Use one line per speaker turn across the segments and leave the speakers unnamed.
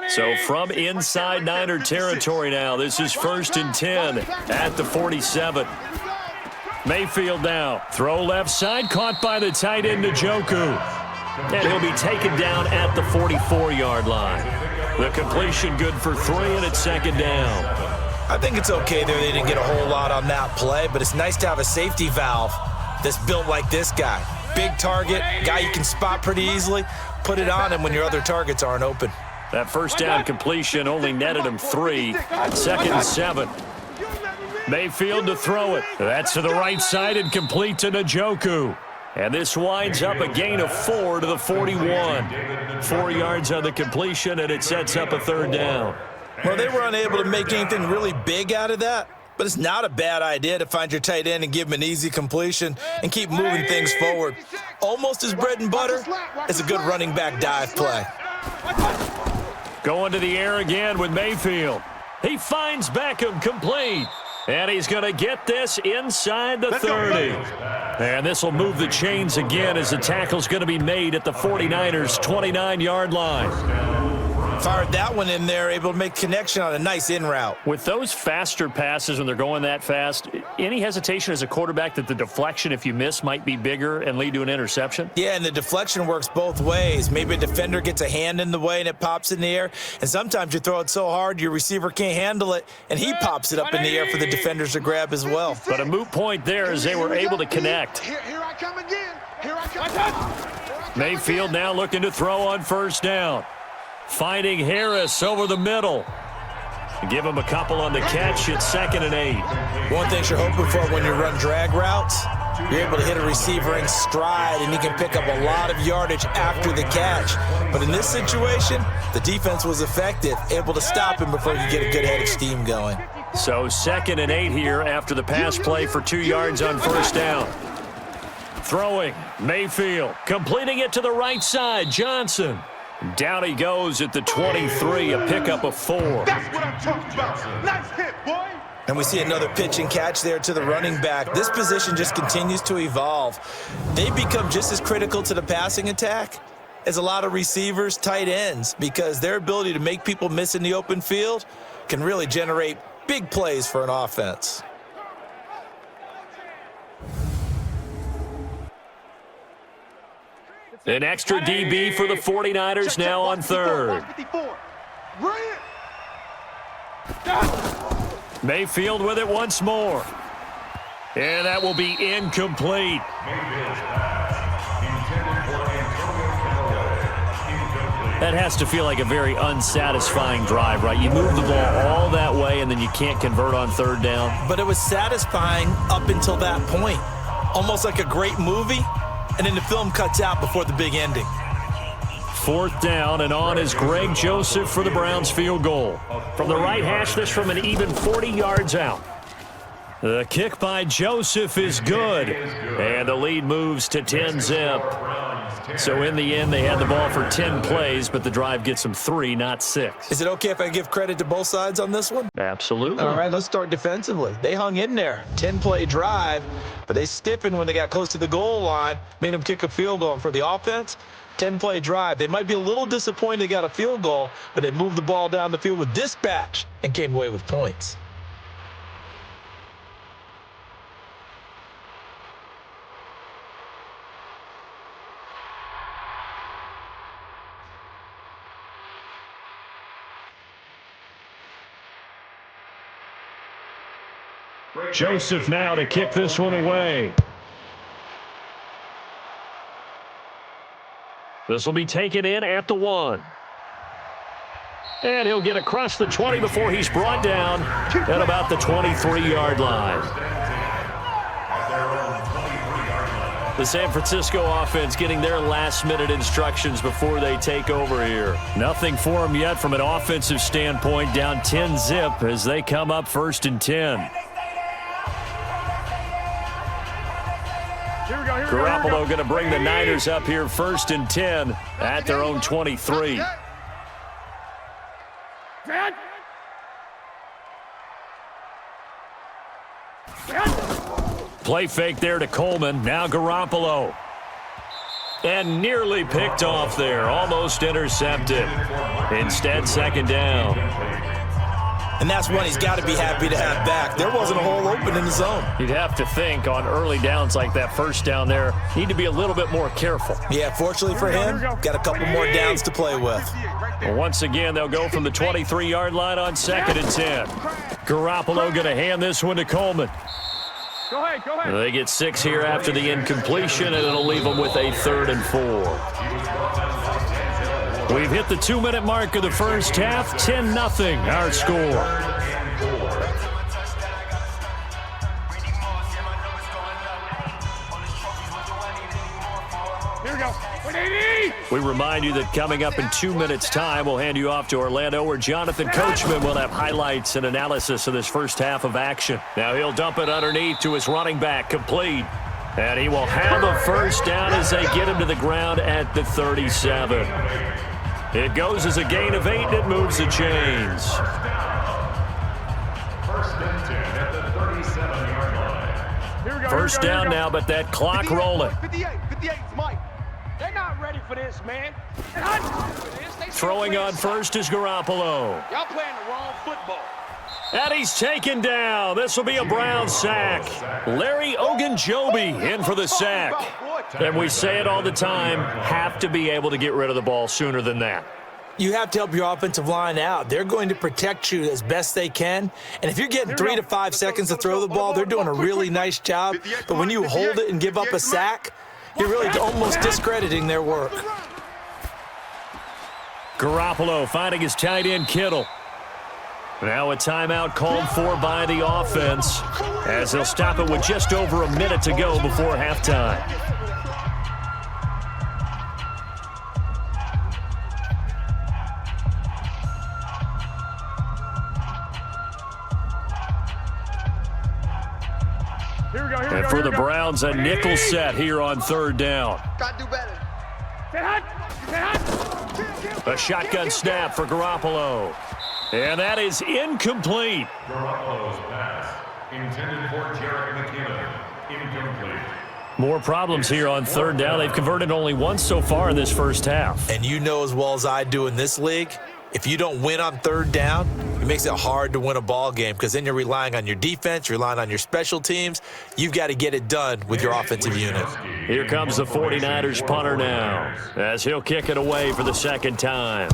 So from inside Niner territory now, this is 1st and 10 at the 47. Mayfield now. Throw left side, caught by the tight end, Njoku. And he'll be taken down at the 44-yard line. The completion good for 3, and it's 2nd down.
I think it's okay there. They didn't get a whole lot on that play, but it's nice to have a safety valve that's built like this guy. Big target, guy you can spot pretty easily. Put it on him when your other targets aren't open.
That 1st down completion only netted him 3. 2nd and 7. Mayfield to throw it. That's to the right side and complete to Njoku. And this winds up a gain of 4 to the 41. 4 yards on the completion, and it sets up a 3rd down.
Well, they were unable to make anything really big out of that, but it's not a bad idea to find your tight end and give him an easy completion and keep moving things forward. Almost his bread and butter is a good running back dive play.
Going to the air again with Mayfield. He finds Beckham complete. And he's going to get this inside the 30. And this will move the chains again as the tackle's going to be made at the 49ers' 29-yard line.
Fired that one in there, able to make connection on a nice in route.
With those faster passes when they're going that fast, any hesitation as a quarterback that the deflection, if you miss, might be bigger and lead to an interception?
Yeah, and the deflection works both ways. Maybe a defender gets a hand in the way and it pops in the air, and sometimes you throw it so hard your receiver can't handle it, and he pops it up in the air for the defenders to grab as well.
But a moot point there as they were able to connect.
Here I come again. Here I come.
Mayfield now looking to throw on 1st down. Finding Harris over the middle. Give him a couple on the catch. It's 2nd and 8.
One thing you're hoping for when you run drag routes, you're able to hit a receiver in stride, and he can pick up a lot of yardage after the catch. But in this situation, the defense was effective, able to stop him before you get a good head of steam going.
So 2nd and 8 here after the pass play for 2 yards on 1st down. Throwing, Mayfield, completing it to the right side, Johnson. Down he goes at the 23, a pickup of 4.
That's what I'm talking about. Nice hit, boy.
And we see another pitch and catch there to the running back. This position just continues to evolve. They become just as critical to the passing attack as a lot of receivers, tight ends, because their ability to make people miss in the open field can really generate big plays for an offense.
An extra DB for the 49ers now on 3rd. Mayfield with it once more. And that will be incomplete. That has to feel like a very unsatisfying drive, right? You move the ball all that way, and then you can't convert on 3rd down.
But it was satisfying up until that point. Almost like a great movie. And then the film cuts out before the big ending.
4th down, and on is Greg Joseph for the Browns field goal. From the right hash, this from an even 40 yards out. The kick by Joseph is good. And the lead moves to 10-zip. So in the end, they had the ball for 10 plays, but the drive gets them 3, not 6.
Is it okay if I give credit to both sides on this one?
Absolutely.
All right, let's start defensively. They hung in there. 10-play drive, but they stiffened when they got close to the goal line, made them kick a field goal. And for the offense, 10-play drive. They might be a little disappointed they got a field goal, but they moved the ball down the field with dispatch and came away with points.
Joseph now to kick this one away. This will be taken in at the 1. And he'll get across the 20 before he's brought down at about the 23-yard line. The San Francisco offense getting their last-minute instructions before they take over here. Nothing for them yet from an offensive standpoint, down 10-zip as they come up 1st and 10. Garoppolo going to bring the Niners up here 1st and 10 at their own 23. Play fake there to Coleman. Now Garoppolo. And nearly picked off there, almost intercepted. Instead, second down.
And that's one he's got to be happy to have back. There wasn't a hole open in the zone.
You'd have to think on early downs like that first down there, need to be a little bit more careful.
Yeah, fortunately for him, got a couple more downs to play with.
Well, once again, they'll go from the 23-yard line on 2nd and 10. Garoppolo going to hand this one to Coleman.
Go ahead, go ahead.
They get 6 here after the incompletion, and it'll leave them with a 3rd and 4. We've hit the 2-minute mark of the first half. 10-0 our score.
Here we go. 180.
We remind you that coming up in 2 minutes' time, we'll hand you off to Orlando, where Jonathan Coachman will have highlights and analysis of this first half of action. Now he'll dump it underneath to his running back, complete. And he will have a first down as they get him to the ground at the 37. It goes as a gain of 8, and it moves the chains. First down now, but that clock rolling.
58, Mike. They're not ready for this, man.
Throwing on first is Garoppolo.
Y'all playing the wrong football.
And he's taken down. This will be a Brown sack. Larry Ogunjobi in for the sack. And we say it all the time, have to be able to get rid of the ball sooner than that.
You have to help your offensive line out. They're going to protect you as best they can. And if you're getting 3 to 5 seconds to throw the ball, they're doing a really nice job. But when you hold it and give up a sack, you're really almost discrediting their work.
Garoppolo finding his tight end Kittle. Now a timeout called for by the offense as they'll stop it with just over a minute to go before halftime. And for the Browns, a nickel set here on 3rd down.
Got to do better.
A shotgun snap for Garoppolo. And that is incomplete.
Garoppolo's pass intended for Jarrett McKinnon. Incomplete.
More problems here on 3rd down. They've converted only once so far in this first half.
And you know as well as I do in this league, if you don't win on 3rd down, it makes it hard to win a ball game because then you're relying on your defense, you're relying on your special teams. You've got to get it done with your offensive unit.
Here comes the 49ers punter now as he'll kick it away for the 2nd time.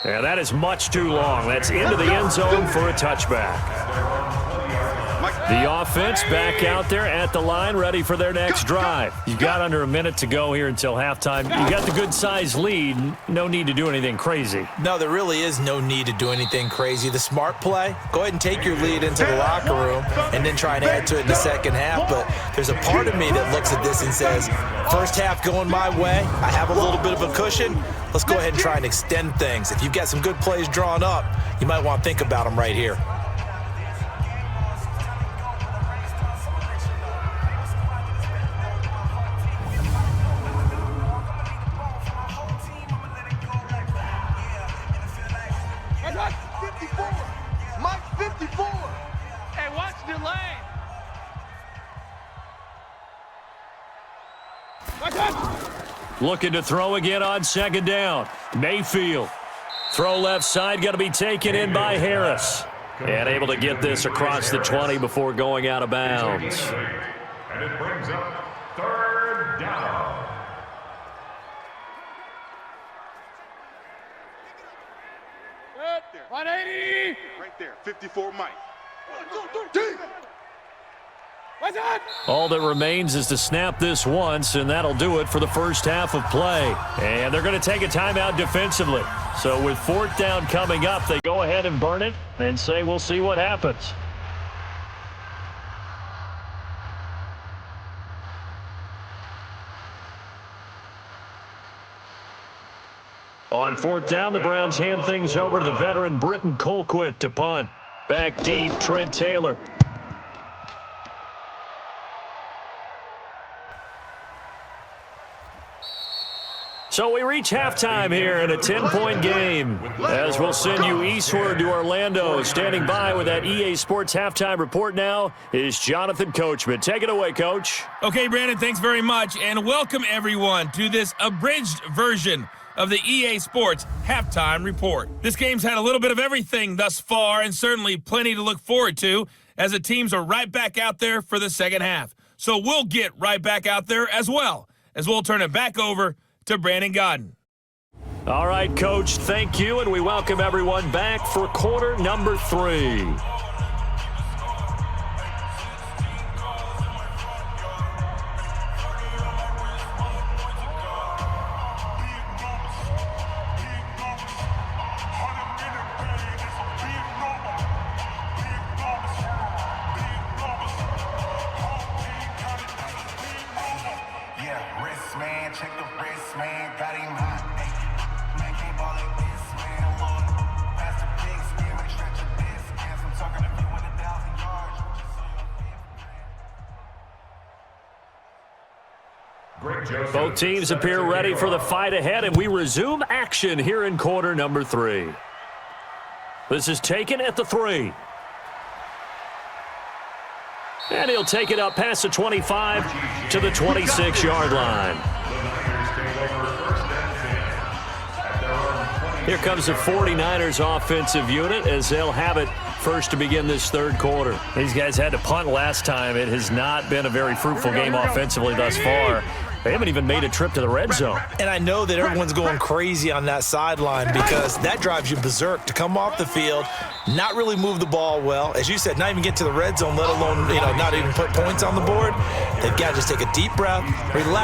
And that is much too long. That's into the end zone for a touchback. The offense back out there at the line, ready for their next drive. You've got under a minute to go here until halftime. You've got the good-sized lead. No need to do anything crazy.
No, there really is no need to do anything crazy. The smart play, go ahead and take your lead into the locker room and then try and add to it in the second half. But there's a part of me that looks at this and says, first half going my way, I have a little bit of a cushion. Let's go ahead and try and extend things. If you've got some good plays drawn up, you might want to think about them right here.
Mike 54. Hey, watch the lane.
Looking to throw again on 2nd down. Mayfield. Throw left side, going to be taken in by Harris. And able to get this across the 20 before going out of bounds.
And it brings up 3rd down.
Right there. 180. Right there. 54 Mike. 1, 2, 3. What's that?
All that remains is to snap this once, and that'll do it for the first half of play. And they're going to take a timeout defensively. So with 4th down coming up, they go ahead and burn it and say we'll see what happens. On 4th down, the Browns hand things over to the veteran Britton Colquitt to punt. Back deep, Trent Taylor. So we reach halftime here in a 10-point game. As we'll send you eastward to Orlando. Standing by with that EA Sports halftime report now is Jonathan Coachman. Take it away, Coach.
Okay, Brandon, thanks very much. And welcome, everyone, to this abridged version of the EA Sports halftime report. This game's had a little bit of everything thus far and certainly plenty to look forward to as the teams are right back out there for the second half. So we'll get right back out there as well as we'll turn it back over to Brandon Godden.
All right, Coach, thank you, and we welcome everyone back for quarter number 3. Both teams appear ready for the fight ahead, and we resume action here in quarter number 3. This is taken at the 3. And he'll take it up past the 25 to the 26-yard line. Here comes the 49ers offensive unit as they'll have it first to begin this third quarter. These guys had to punt last time. It has not been a very fruitful game offensively thus far. They haven't even made a trip to the red zone.
And I know that everyone's going crazy on that sideline because that drives you berserk to come off the field, not really move the ball well. As you said, not even get to the red zone, let alone, not even put points on the board. They've got to just take a deep breath, relax.